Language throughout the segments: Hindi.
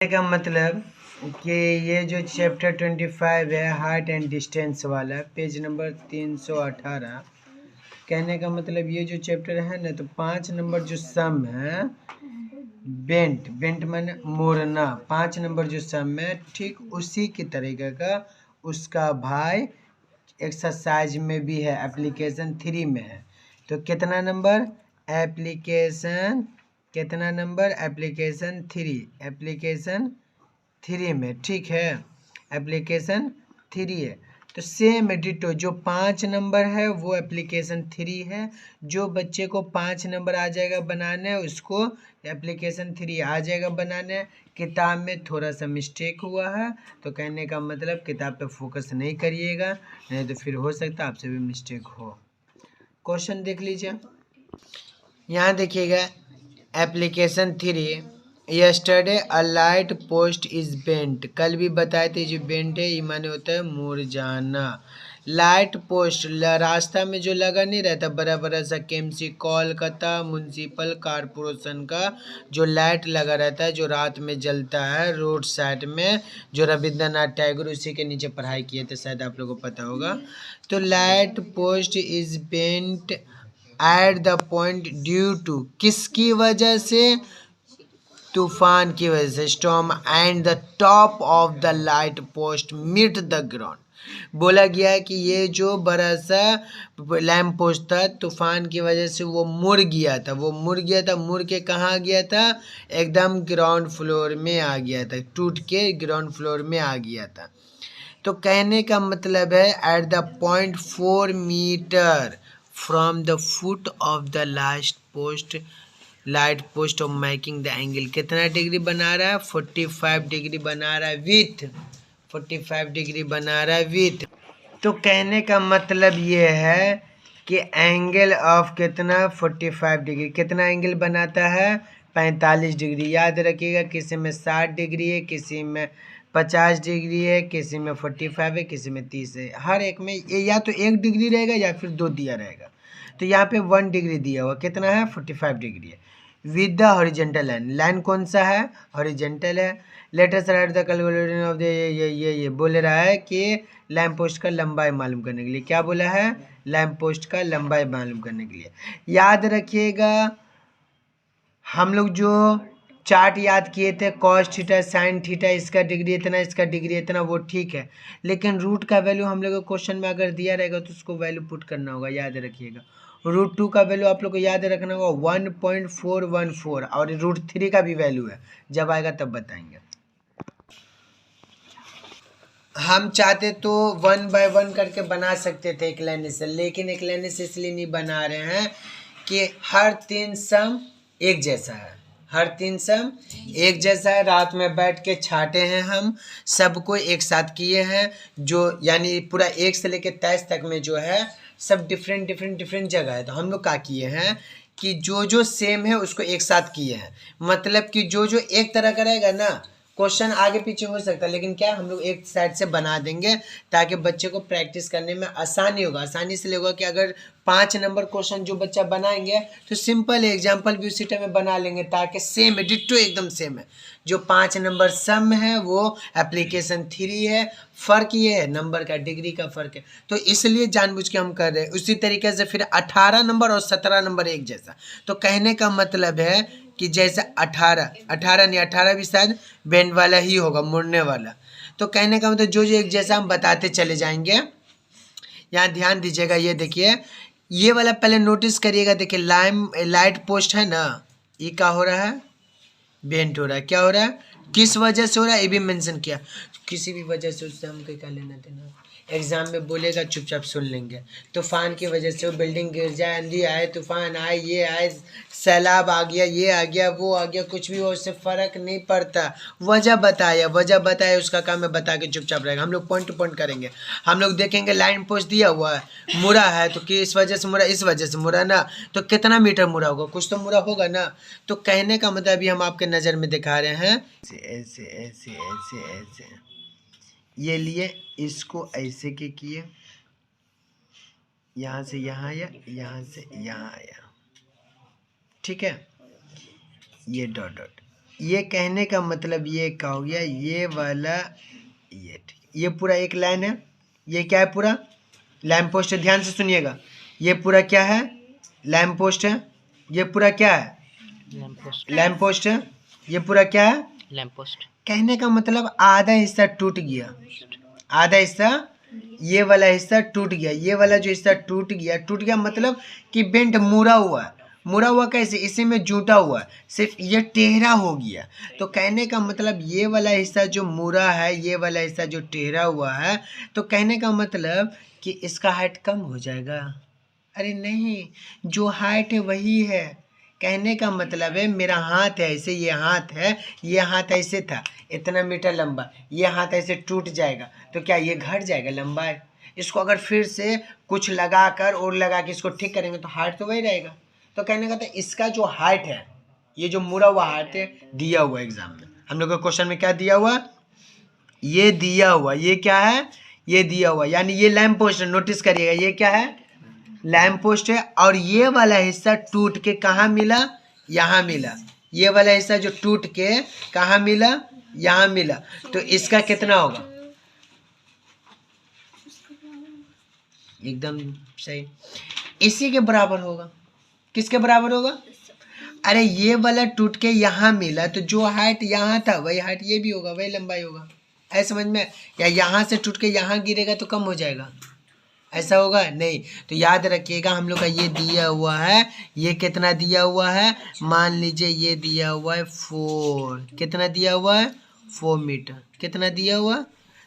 का मतलब कि ये जो चैप्टर 25 है हाइट एंड डिस्टेंस वाला पेज नंबर 318। कहने का मतलब ये जो चैप्टर है ना, तो 5 नंबर जो सम है बेंट माने मोड़ना, 5 नंबर जो सम है ठीक उसी की तरीके का उसका भाई एक्सरसाइज में भी है, एप्लीकेशन 3 में है। तो कितना नंबर एप्लीकेशन, कितना नंबर एप्लीकेशन 3 में, ठीक है, एप्लीकेशन 3 है। तो सेम डिटो जो 5 नंबर है वो एप्लीकेशन 3 है। जो बच्चे को 5 नंबर आ जाएगा बनाने उसको एप्लीकेशन 3 आ जाएगा बनाने। किताब में थोड़ा सा मिस्टेक हुआ है, तो कहने का मतलब किताब पे फोकस नहीं करिएगा, नहीं तो फिर हो सकता है आपसे भी मिस्टेक हो। क्वेश्चन देख लीजिए, यहाँ देखिएगा application 3। Yesterday a light post is bent, कल भी बताए थे जो बेंट है ये माने होता है मुड़ जाना। लाइट पोस्ट रास्ता में जो लगा नहीं रहता बड़ा बड़ा सा केएमसी कोलकाता म्युनिसिपल कॉरपोरेशन का जो लाइट लगा रहता है जो रात में जलता है रोड साइड में, जो रविंद्रनाथ टैगोर उसी के नीचे पढ़ाई किए थे, शायद आप लोगों को पता होगा। तो light post is bent at the point due to, किसकी वजह से, तूफान की वजह से, storm, and the top of the light post meet the ground. बोला गया है कि ये जो बड़ा सा लैम्प पोस्ट था तूफान की वजह से वो मुड़ गया था, मुड़ के कहाँ गया था, एकदम ग्राउंड फ्लोर में आ गया था, टूट के ग्राउंड फ्लोर में आ गया था। तो कहने का मतलब है at the point 4 metre from the foot of the light post of making the angle, कितना डिग्री बना रहा है, 45 डिग्री बना रहा है विथ, 45 डिग्री बना रहा है विथ। तो कहने का मतलब ये है कि एंगल ऑफ कितना 45 डिग्री, कितना एंगल बनाता है 45 डिग्री। याद रखिएगा किसी में 60 डिग्री है, किसी में 50 डिग्री है, किसी में 45 है, किसी में 30 है। हर एक में ये या तो 1 डिग्री रहेगा या फिर 2 दिया रहेगा। तो यहाँ पे 1 डिग्री दिया हुआ, कितना है 45 डिग्री है with the horizontal line. Line कौन सा है, हॉरिजेंटल है। Latest right the calculation of the, ये बोल रहा है कि लैम्प पोस्ट का लंबाई मालूम करने के लिए, क्या बोला है, लैम्प पोस्ट का लंबाई मालूम करने के लिए। याद रखिएगा हम लोग जो चार्ट याद किए थे कॉस थीटा साइन थीटा, इसका डिग्री इतना इसका डिग्री इतना, वो ठीक है, लेकिन रूट का वैल्यू हम लोग को क्वेश्चन में अगर दिया रहेगा तो उसको वैल्यू पुट करना होगा। याद रखिएगा √2 का वैल्यू आप लोग को याद रखना होगा 1.414, और √3 का भी वैल्यू है, जब आएगा तब बताएंगे। हम चाहते तो 1 बाय 1 करके बना सकते थे एक लाइन से, लेकिन एक लाइन से इसलिए नहीं बना रहे हैं कि हर 3 सम एक जैसा है, हर 3 सम एक जैसा है। रात में बैठ के छाटे हैं हम सबको एक साथ किए हैं, जो यानी पूरा 1 से लेकर 23 तक में जो है सब डिफरेंट जगह है। तो हम लोग क्या किए हैं कि जो सेम है उसको एक साथ किए हैं, मतलब कि जो एक तरह का रहेगा ना क्वेश्चन आगे पीछे हो सकता है, लेकिन क्या हम लोग एक साइड से बना देंगे ताकि बच्चे को प्रैक्टिस करने में आसानी होगा। आसानी इसलिए होगा कि अगर 5 नंबर क्वेश्चन जो बच्चा बनाएंगे तो सिंपल एग्जाम्पल भी उसी टाइम में बना लेंगे, ताकि सेम है, डिट्टो एकदम सेम है। जो 5 नंबर सम है वो एप्लीकेशन 3 है, फ़र्क ये है नंबर का, डिग्री का फ़र्क है। तो इसलिए जानबूझ के हम कर रहे हैं। उसी तरीके से फिर 18 नंबर और 17 नंबर एक जैसा। तो कहने का मतलब है कि जैसे 18 भी शायद बेंड वाला ही होगा, मुड़ने वाला। तो कहने का मतलब जो एक जैसा हम बताते चले जाएंगे। यहाँ ध्यान दीजिएगा, ये देखिए ये वाला पहले नोटिस करिएगा। देखिए लाइट पोस्ट है ना, ये क्या हो रहा है, बेंट हो रहा है। क्या हो रहा है, किस वजह से हो रहा है ये भी मेंशन किया, किसी भी वजह से, उससे हमको क्या लेना देना। एग्जाम में बोलेगा चुपचाप सुन लेंगे। तूफान की वजह से वो बिल्डिंग गिर जाए, आंधी आए, तूफान आए, ये आए, सैलाब आ गया, ये आ गया, वो आ गया, कुछ भी हो उससे फ़र्क नहीं पड़ता। वजह बताया उसका काम है बता के चुपचाप रहेगा। हम लोग पॉइंट टू पॉइंट करेंगे। हम लोग देखेंगे लाइन पोस्ट दिया हुआ है, मुड़ा है तो किस वजह से मुड़ा, इस वजह से मुड़ा ना, तो कितना मीटर मुड़ा होगा, कुछ तो मुड़ा होगा ना। तो कहने का मतलब अभी हम आपके नज़र में दिखा रहे हैं ऐसे ऐसे ऐसे ऐसे, ये लिए इसको ऐसे के किए, यहाँ से यहाँ आया, यहाँ से यहाँ आया, ठीक है, ये डॉट डॉट ये कहने का मतलब ये क्या हो गया, ये वाला ये ठीक, ये पूरा एक लाइन है, ये क्या है पूरा लैम्प पोस्ट है। ध्यान से सुनिएगा, ये पूरा क्या है लैम्प पोस्ट है, ये पूरा क्या है लैम्प पोस्ट है, ये पूरा क्या है लैम्प पोस्ट। कहने का मतलब आधा हिस्सा टूट गया, आधा हिस्सा ये वाला हिस्सा टूट गया, ये वाला जो हिस्सा टूट गया मतलब कि बेंट मुड़ा हुआ है। मुड़ा हुआ कैसे, इसी में जुटा हुआ है, सिर्फ ये टेढ़ा हो गया। तो कहने का मतलब ये वाला हिस्सा जो मुड़ा है, ये वाला हिस्सा जो टेढ़ा हुआ है, तो कहने का मतलब कि इसका हाइट कम हो जाएगा। अरे नहीं, जो हाइट है वही है। कहने का मतलब है मेरा हाथ है ऐसे, ये हाथ है, ये हाथ ऐसे था इतना मीटर लंबा, ये हाथ ऐसे टूट जाएगा तो क्या ये घट जाएगा लंबाई? इसको अगर फिर से कुछ लगा कर और लगा के इसको ठीक करेंगे तो हाइट तो वही रहेगा। तो कहने का था इसका जो हाइट है, ये जो मुड़ा हुआ हाइट है दिया हुआ एग्जाम में, हम लोग को क्वेश्चन में क्या दिया हुआ, ये दिया हुआ, ये क्या है ये दिया हुआ, यानी ये लैम्प पोस्ट है। नोटिस करिएगा ये क्या है लैम्प पोस्ट है, और ये वाला हिस्सा टूट के कहाँ मिला, यहाँ मिला। ये वाला हिस्सा जो टूट के कहाँ मिला, यहाँ मिला। तो इसका कितना होगा, एकदम सही, इसी के बराबर होगा। किसके बराबर होगा, अरे ये वाला टूट के यहाँ मिला तो जो हाइट यहाँ था वही हाइट ये भी होगा, वही लंबाई होगा। ऐसा समझ में, या यहाँ से टूट के यहाँ गिरेगा तो कम हो जाएगा, ऐसा होगा नहीं। तो याद रखिएगा हम लोग का ये दिया हुआ है, ये कितना दिया हुआ है, मान लीजिए ये दिया हुआ है 4, कितना दिया हुआ है 4 मीटर, कितना दिया हुआ।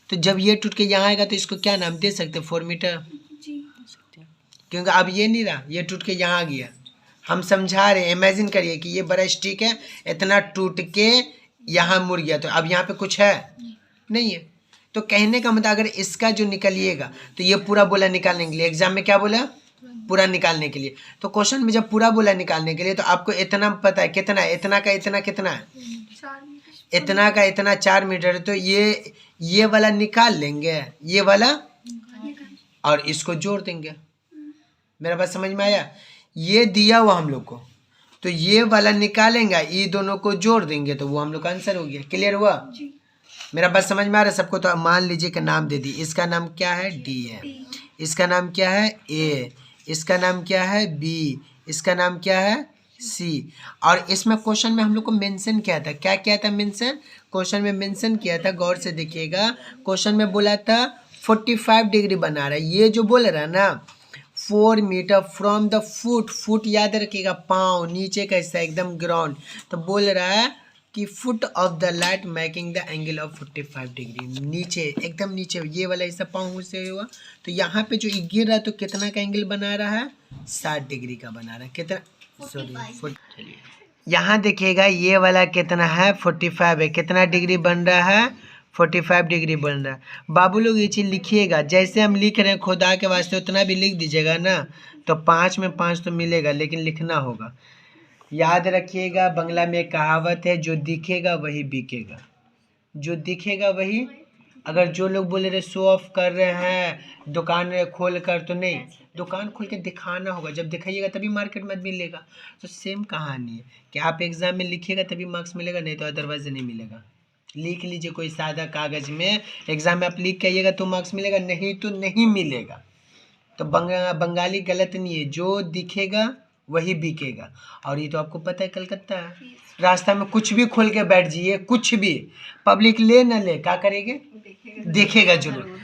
तो जब ये टूट के यहाँ आएगा तो इसको क्या नाम दे सकते हैं 4 मीटर, क्योंकि अब ये नहीं रहा, ये टूट के यहाँ गया। हम समझा रहे हैं, इमेजिन करिए कि ये बड़ा स्टिक है, इतना टूट के यहाँ मुड़ गया, तो अब यहाँ पे कुछ है नहीं है। तो कहने का मतलब अगर इसका जो निकालिएगा तो ये पूरा बोला निकालने के लिए, एग्जाम में क्या बोला पूरा निकालने के लिए। तो क्वेश्चन में जब पूरा बोला निकालने के लिए तो आपको इतना पता है कितना है, इतना का इतना कितना है, इतना का इतना 4 मीटर है। तो ये वाला निकाल लेंगे, ये वाला, और इसको जोड़ देंगे। मेरा बात समझ में आया, ये दिया हुआ हम लोग को, तो ये वाला निकालेंगे, ये दोनों को जोड़ देंगे तो वो हम लोग का आंसर हो गया। क्लियर हुआ, मेरा बात समझ में आ रहा है सबको। तो मान लीजिए कि नाम दे दी, इसका नाम क्या है डी है, इसका नाम क्या है ए, इसका नाम क्या है बी, इसका नाम क्या है सी। और इसमें क्वेश्चन में हम लोग को मेंशन किया था, क्या किया था मेंशन, क्वेश्चन में मेंशन किया था, गौर से देखिएगा। क्वेश्चन में बोला था 45 डिग्री बना रहा है, ये जो बोल रहा है ना 4 metre from the foot, foot याद रखिएगा पाँव, नीचे का हिस्सा एकदम ग्राउंड। तो बोल रहा है कि foot of the light making the angle of 45 degree, नीचे एकदम नीचे ये वाला हिस्सा पाँव से हुआ। तो यहाँ पे जो गिर रहा है तो कितना का एंगल बना रहा है 60 डिग्री का बना रहा है, कितना सॉरी यहाँ देखिएगा ये वाला कितना है 45 है, कितना डिग्री बन रहा है 45 डिग्री बन रहा है। बाबू लोग ये चीज़ लिखिएगा, जैसे हम लिख रहे हैं खुदा के वास्ते उतना भी लिख दीजिएगा ना, तो 5 में 5 तो मिलेगा, लेकिन लिखना होगा। याद रखिएगा बंगला में एक कहावत है, जो दिखेगा वही बिकेगा, जो दिखेगा वही। अगर जो लोग बोले रहे शो ऑफ कर रहे हैं दुकान खोल कर, तो नहीं, दुकान खोल के दिखाना होगा, जब दिखाइएगा तभी मार्केट में मिलेगा। तो सेम कहानी है कि आप एग्जाम में लिखिएगा तभी मार्क्स मिलेगा, नहीं तो अदरवाइज नहीं मिलेगा। लिख लीजिए कोई सादा कागज में, एग्जाम में आप लिख के आइएगा तो मार्क्स मिलेगा, नहीं तो नहीं मिलेगा। तो बंगाली गलत नहीं है, जो दिखेगा वही बिकेगा। और ये तो आपको पता है कलकत्ता है, रास्ता में कुछ भी खोल के बैठ जाइए, कुछ भी, पब्लिक ले न ले क्या करेंगे, देखेगा जरूर।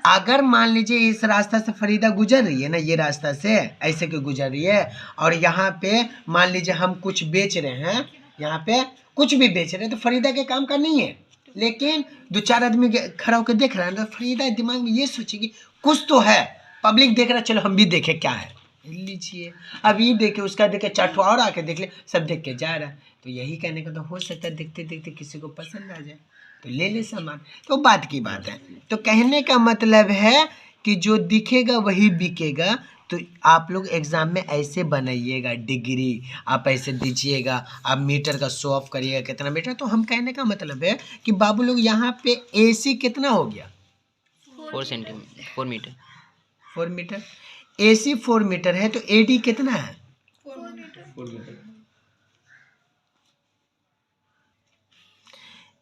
अगर मान लीजिए इस रास्ता से फरीदा गुजर रही है ना, ये रास्ता से ऐसे क्यों गुजर रही है, और यहाँ पे मान लीजिए हम कुछ बेच रहे हैं, यहाँ पे कुछ भी बेच रहे हैं, तो फरीदा के काम का नहीं है, लेकिन 2-4 आदमी खड़ा होकर देख रहा है, तो फरीदा दिमाग में ये सोचेगी कुछ तो है, पब्लिक देख रहा है, चलो हम भी देखे क्या है, लीजिए। अब ये देखे उसका देखे 4 और आके देख ले, सब देख के जा रहा है। तो यही कहने का तो हो सकता है देखते देखते किसी को पसंद आ जाए तो ले ले सामान, तो बात की बात है। तो कहने का मतलब है कि जो दिखेगा वही बिकेगा। तो आप लोग एग्जाम में ऐसे बनाइएगा, डिग्री आप ऐसे दीजिएगा, आप मीटर का शो ऑफ करिएगा कितना मीटर। तो हम कहने का मतलब है कि बाबू लोग यहाँ पे AC कितना हो गया 4 मीटर, AC 4 मीटर है, तो AD कितना है 4 मीटर।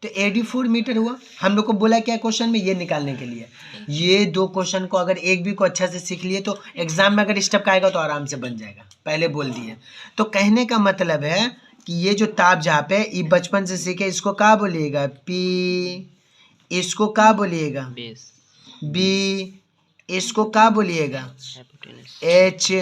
तो 84 मीटर हुआ। हम लोग को बोला क्या क्वेश्चन में, ये निकालने के लिए। ये दो क्वेश्चन को अगर एक भी को अच्छा से सीख लिए तो एग्जाम में अगर स्टेप का आएगा तो आराम से बन जाएगा, पहले बोल दिए। तो कहने का मतलब है कि ये जो ताप झाप है ये बचपन से सीखे, इसको क्या बोलिएगा, पी, इसको क्या बोलिएगा, बी, इसको क्या बोलिएगा, एच।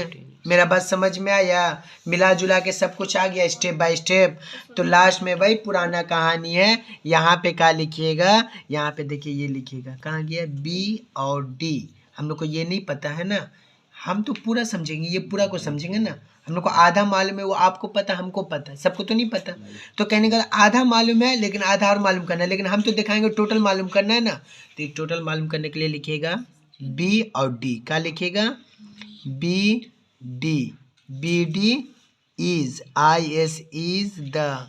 मेरा बात समझ में आया, मिला जुला के सब कुछ आ गया स्टेप बाय स्टेप। तो लास्ट में भाई पुराना कहानी है, यहाँ पे क्या लिखिएगा, यहाँ पे देखिए ये लिखिएगा, कहाँ गया, बी और डी। हम लोग को ये नहीं पता है ना, हम तो पूरा समझेंगे, ये पूरा को समझेंगे ना। हम लोग को आधा मालूम है, वो आपको पता, हमको पता, सबको तो नहीं पता। तो कहने का आधा मालूम है लेकिन आधा और मालूम करना है, लेकिन हम तो दिखाएंगे टोटल मालूम करना है ना। तो टोटल मालूम करने के लिए लिखिएगा बी और डी। क्या लिखिएगा, B D, B D is, I S is the,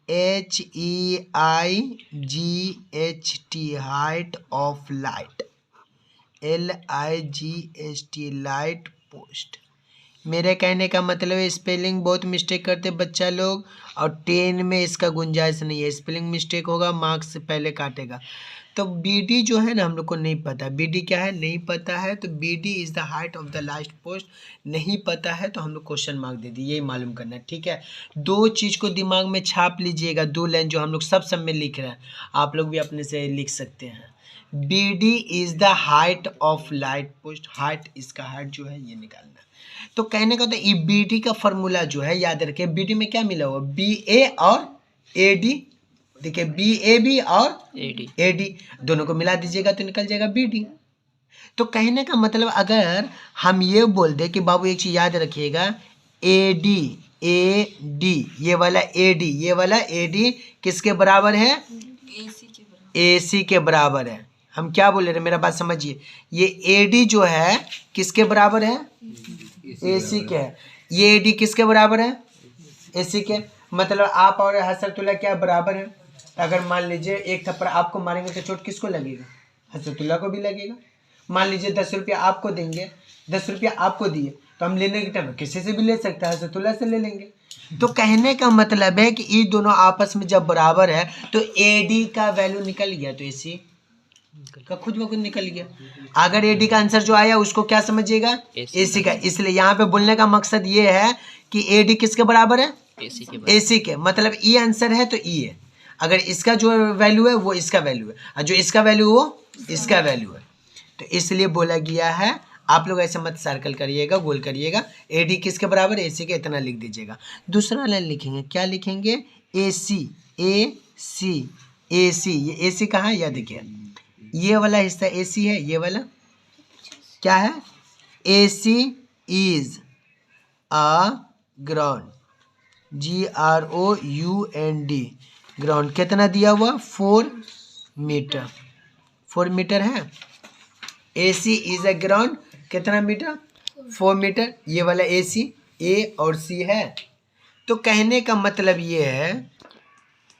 H E I G H T height of light, LIGHT light post. मेरे कहने का मतलब है स्पेलिंग बहुत मिस्टेक करते बच्चा लोग, और 10 में इसका गुंजाइश नहीं है, स्पेलिंग मिस्टेक होगा मार्क्स पहले काटेगा। तो BD जो है ना हम लोग को नहीं पता, BD क्या है नहीं पता है, तो BD is the height of the light post नहीं पता है, तो हम लोग क्वेश्चन मार्क दे दिए, यही मालूम करना है। ठीक है, दो चीज़ को दिमाग में छाप लीजिएगा, दो लाइन जो हम लोग सब में लिख रहे हैं, आप लोग भी अपने से लिख सकते हैं। BD is the height of light post, height, इसका हाइट जो है ये निकालना। तो कहने का तो ये BD का फॉर्मूला जो है याद रखिए, BD में क्या मिला हुआ, BA और AD। देखिए BAB और AD दोनों को मिला दीजिएगा तो निकल जाएगा BD। तो कहने का मतलब अगर हम ये बोल दे कि बाबू एक चीज याद रखिएगा, AD, ये वाला AD किसके बराबर है, AC के बराबर है। हम क्या बोल रहे हैं, मेरा बात समझिए, ये AD जो है किसके बराबर है, AC के है। ये AD किसके बराबर है, AC के। मतलब आप और हसरतुल्ला क्या बराबर है। अगर मान लीजिए एक थप्पड़ आपको मारेंगे तो चोट किसको लगेगा, हसरतुल्ला को भी लगेगा। मान लीजिए 10 रुपया आपको देंगे, 10 रुपया आपको दिए, तो हम लेने के टाइम किसी से भी ले सकते हैं, हसरतुल्ला से ले लेंगे। तो कहने का मतलब है कि ये दोनों आपस में जब बराबर है तो AD का वैल्यू निकल गया, तो AC का खुद ब खुद निकल गया। अगर AD का आंसर जो आया उसको क्या समझिएगा, AC का। इसलिए यहाँ पे बोलने का मकसद ये है कि AD किसके बराबर है, AC के। मतलब E आंसर है तो E है, अगर इसका जो वैल्यू है वो इसका वैल्यू है, और जो इसका वैल्यू वो इसका वैल्यू है। तो इसलिए बोला गया है, आप लोग ऐसे मत सर्कल करिएगा, गोल करिएगा, AD किसके बराबर है, AC के, इतना लिख दीजिएगा। दूसरा लाइन लिखेंगे, क्या लिखेंगे, AC, ये AC कहाँ है, यह देखिए ये वाला हिस्सा AC है, ये वाला क्या है, AC is a ground, GROUND, ground. कितना दिया हुआ, 4 मीटर, 4 मीटर है। AC इज अ ग्राउंड, कितना मीटर, 4 मीटर। ये वाला AC A और C है। तो कहने का मतलब ये है,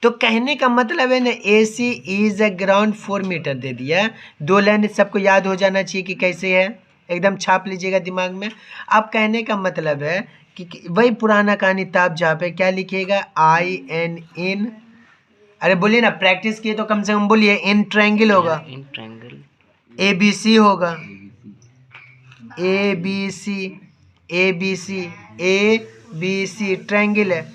तो कहने का मतलब है ना, AC is a ground 4 metre दे दिया। दो लाइन सबको याद हो जाना चाहिए कि कैसे है, एकदम छाप लीजिएगा दिमाग में। अब कहने का मतलब है कि वही पुराना कहानी ताप झाप है, क्या लिखिएगा, IN, अरे बोलिए ना, प्रैक्टिस किए तो कम से कम बोलिए, इन ट्रायंगल होगा, ABC होगा, ABC ट्रायंगल है,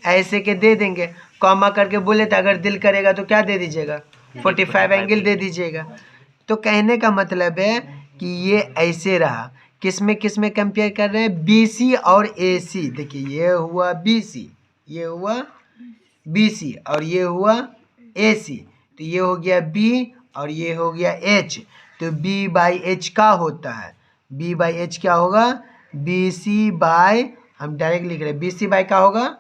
ऐसे के दे देंगे। कॉमा करके बोले तो अगर दिल करेगा तो क्या दे दीजिएगा, 45 एंगल दे दीजिएगा। तो कहने का मतलब है कि ये ऐसे रहा, किस में कंपेयर कर रहे हैं, BC और AC। देखिए ये हुआ BC, ये हुआ BC और ये हुआ AC, तो ये हो गया B और ये हो गया H। तो B/H का होता है, B/H क्या होगा, BC/, हम डायरेक्ट लिख रहे हैं, BC/ का होगा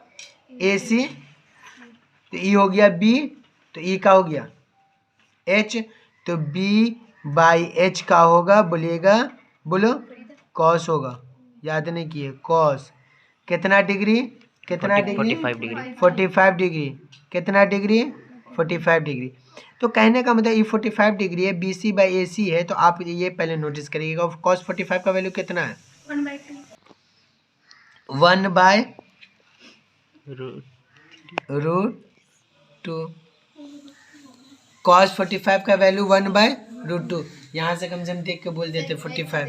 AC। तो E हो गया B, तो E का हो गया H, तो B/H का होगा, बोलिएगा, बोलो, कॉस होगा, याद नहीं किए, कॉस कितना डिग्री, 45 डिग्री, कितना डिग्री, 45 डिग्री। तो कहने का मतलब ये 45 डिग्री है, BC/AC है, तो आप ये पहले नोटिस करिएगा। कॉस 45 का वैल्यू कितना है, 1/√2। 2। cos 45 का वैल्यू 1/√2। यहाँ से कम से कम देख के बोल देते 45।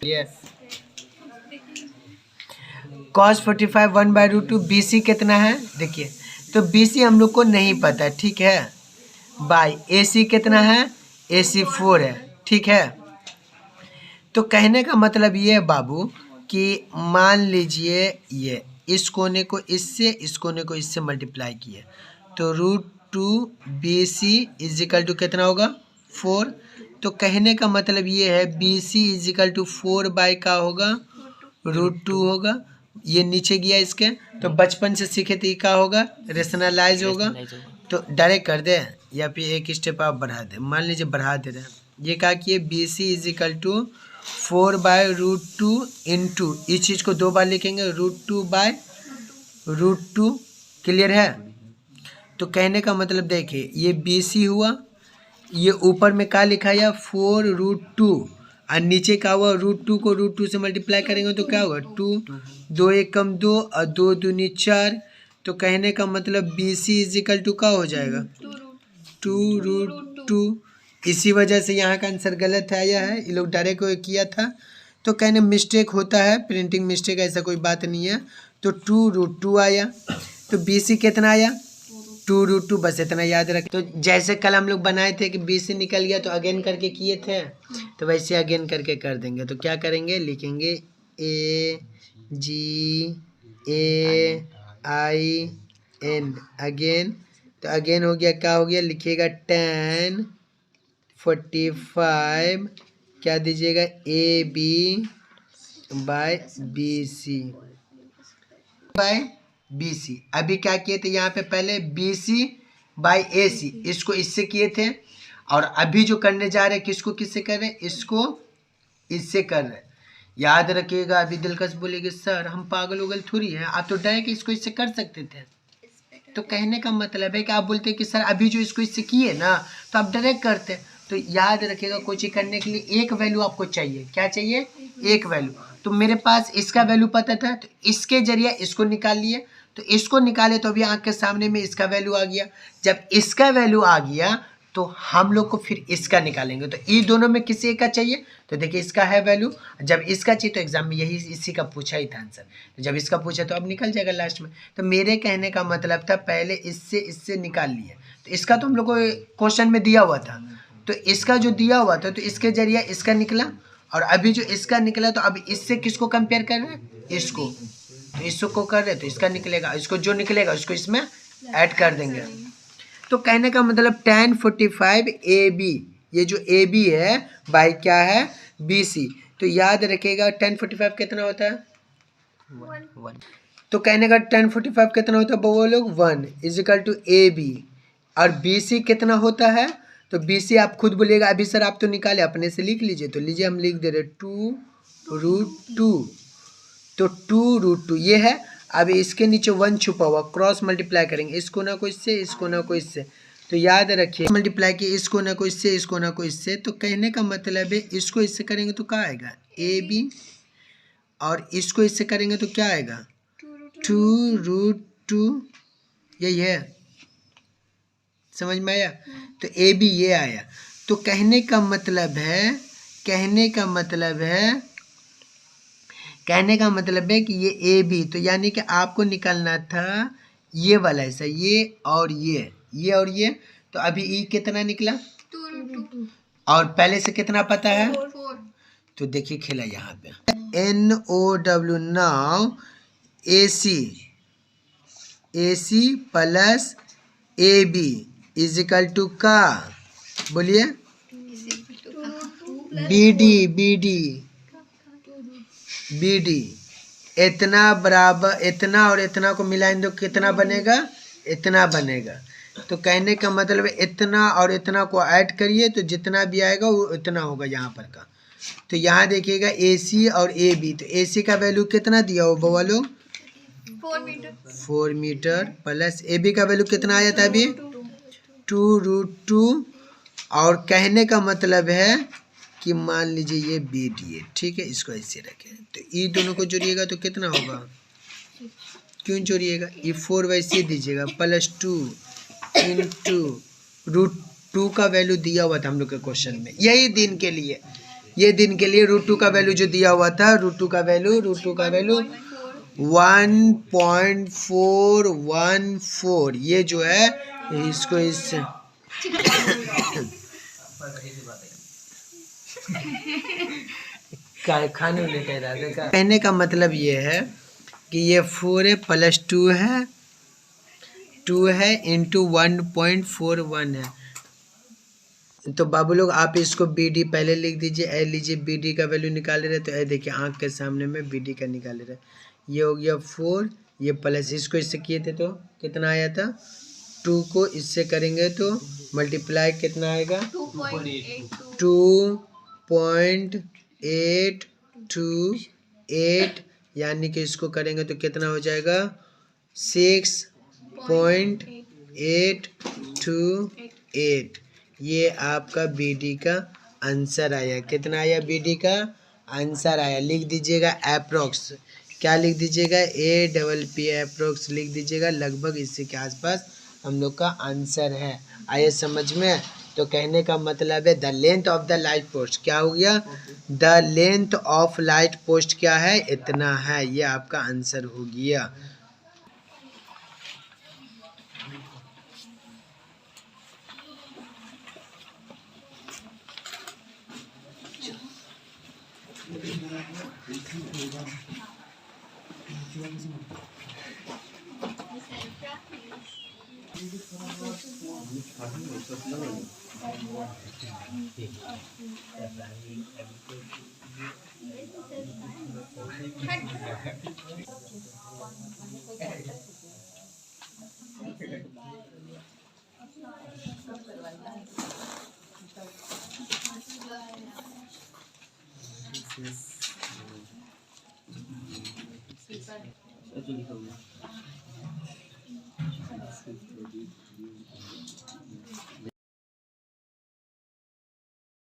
Yes, cos 45 1/√2। BC कितना है देखिए, तो BC हम लोग को नहीं पता, ठीक है, बाय AC कितना है, AC 4 है, ठीक है। तो कहने का मतलब ये है बाबू कि मान लीजिए ये इस कोने को इससे, इस कोने को इससे मल्टीप्लाई किए तो √2 BC इजिकल टू कितना होगा, 4। तो कहने का मतलब ये है BC इजिकल टू 4 का होगा, √2 होगा। ये नीचे गया इसके, तो बचपन से सीखे तो क्या होगा, रेशनलाइज होगा। तो डायरेक्ट कर दे या फिर एक स्टेप आप बढ़ा दे, मान लीजिए बढ़ा दे रहे हैं। ये कहा कि BC इजिकल टू 4/√2 इंटू, इस चीज़ को 2 बार लिखेंगे, √2/√2। क्लियर है। तो कहने का मतलब देखिए ये BC हुआ, ये ऊपर में क्या लिखा है 4√2 और नीचे का हुआ √2 को √2 से मल्टीप्लाई करेंगे तो क्या होगा 2, 2 1 कम 2 और 2 दूनी 4। तो कहने का मतलब BC इजिकल टू क्या हो जाएगा 2√2। इसी वजह से यहाँ का आंसर गलत आया है, ये लोग डायरेक्ट किया था। तो कहने मिस्टेक होता है, प्रिंटिंग मिस्टेक, ऐसा कोई बात नहीं है। तो 2√2 आया, तो BC कितना आया 2√2, बस इतना याद रख। तो जैसे कल हम लोग बनाए थे कि BC निकल गया तो अगेन करके किए थे, तो वैसे अगेन करके कर देंगे। तो क्या करेंगे, लिखेंगे AGAIN अगेन। तो अगेन हो गया, क्या हो गया, लिखिएगा tan 45 क्या दीजिएगा AB/BC। अभी क्या किए थे यहाँ पे, पहले BC/AC इसको इससे किए थे, और अभी जो करने जा रहे हैं किसको किससे कर रहे हैं, इसको इससे कर रहे हैं। याद रखिएगा। अभी दिलकश बोलेगी सर हम पागल उगल थोड़ी है, आप तो डायरेक्ट इसको इससे कर सकते थे। तो कहने का मतलब है कि आप बोलते हैं कि सर अभी जो इसको इससे किए ना तो आप डायरेक्ट करते। तो याद रखिएगा कोई चीज़ करने के लिए एक वैल्यू आपको चाहिए, क्या चाहिए, एक वैल्यू। तो मेरे पास इसका वैल्यू पता था, तो इसके जरिए इसको निकाल लिए। तो इसको निकाले तो अभी आँख के सामने में इसका वैल्यू आ गया। जब इसका वैल्यू आ गया तो हम लोग को फिर इसका निकालेंगे। तो ये दोनों में किसी एक का चाहिए, तो देखिए इसका है वैल्यू। जब इसका चाहिए तो एग्जाम में यही इसी का पूछा ही था आंसर। तो जब इसका पूछा तो अब निकल जाएगा लास्ट में। तो मेरे कहने का मतलब था पहले इससे इससे निकाल लिए। तो इसका तो हम लोग को क्वेश्चन में दिया हुआ था, तो इसका जो दिया हुआ था तो इसके जरिए इसका निकला, और अभी जो इसका निकला तो अब इससे किसको कंपेयर कर रहे हैं, इसको। तो इसको कर रहे तो इसका निकलेगा, इसको जो निकलेगा उसको इसमें ऐड कर देंगे। तो कहने का मतलब tan 45 AB, ये जो AB है बाई क्या है BC। तो याद रखिएगा tan 45 कितना होता है 1। तो कहने का tan 45 कितना होता है वो लोग 1 इजिकल टू AB, और BC कितना होता है, तो BC आप खुद बोलिएगा। अभी सर आप तो निकाले, अपने से लिख लीजिए। तो लीजिए हम लिख दे रहे 2√2। तो 2√2 ये है। अब इसके नीचे 1 छुपा हुआ, क्रॉस मल्टीप्लाई करेंगे, इसको ना कोई इससे, इसको ना कोई इससे। तो याद रखिए मल्टीप्लाई किए इसको ना कोई इससे, इसको ना कोई इससे। तो कहने का मतलब है इसको इससे करेंगे तो क्या आएगा AB, और इसको इससे करेंगे तो क्या आएगा 2√2। यही है, समझ में आया। तो AB ये आया। तो कहने का मतलब है कि ये AB, तो यानी कि आपको निकालना था ये वाला ऐसा, ये और ये और ये। तो अभी E कितना निकला 2, और पहले से कितना पता है 4। तो देखिए खेला यहाँ पे NOW now AC plus AB is equal to का, बोलिए BD इतना बराबर, इतना और इतना को मिलाएंगे तो कितना बनेगा, इतना बनेगा। तो कहने का मतलब इतना और इतना को ऐड करिए तो जितना भी आएगा वो इतना होगा यहाँ पर का। तो यहाँ देखिएगा AC और AB, तो AC का वैल्यू कितना दिया हो बउआ लोग 4 मीटर, प्लस AB का वैल्यू कितना आया था अभी 2√2। और कहने का मतलब है कि मान लीजिए ये BD है, ठीक है, इसको ऐसे रखें। तो ये दोनों को जोड़िएगा तो कितना होगा क्यों जोड़िएगा, ये 4 वैसे दीजिएगा +2 इंटू √2 का वैल्यू दिया हुआ था हम लोग के क्वेश्चन में, यही दिन के लिए, ये दिन के लिए √2 का वैल्यू जो दिया हुआ था, √2 का वैल्यू 1.414, ये जो है इसको इस खाने लेते रहते का कहने का मतलब ये है कि ये 4 है +2 है, 2 है इंटू 1.41 है। तो बाबू लोग आप इसको BD पहले लिख दीजिए, ए लीजिए BD का वैल्यू निकाले रहे, तो ए देखिए आंख के सामने में BD का निकाले रहे, ये हो गया 4, ये प्लस इसको इससे किए थे तो कितना आया था, 2 को इससे करेंगे तो मल्टीप्लाई कितना आएगा, 2.828, यानी कि इसको करेंगे तो कितना हो जाएगा 6.828, ये आपका BD का आंसर आया। कितना आया BD का आंसर आया, लिख दीजिएगा अप्रोक्स, क्या लिख दीजिएगा, APP अप्रोक्स लिख दीजिएगा, लगभग इसी के आसपास हम लोग का आंसर है। आइए समझ में, तो कहने का मतलब है the length of the light post क्या हो गया, the length of light post क्या है, इतना है, ये आपका आंसर हो गया।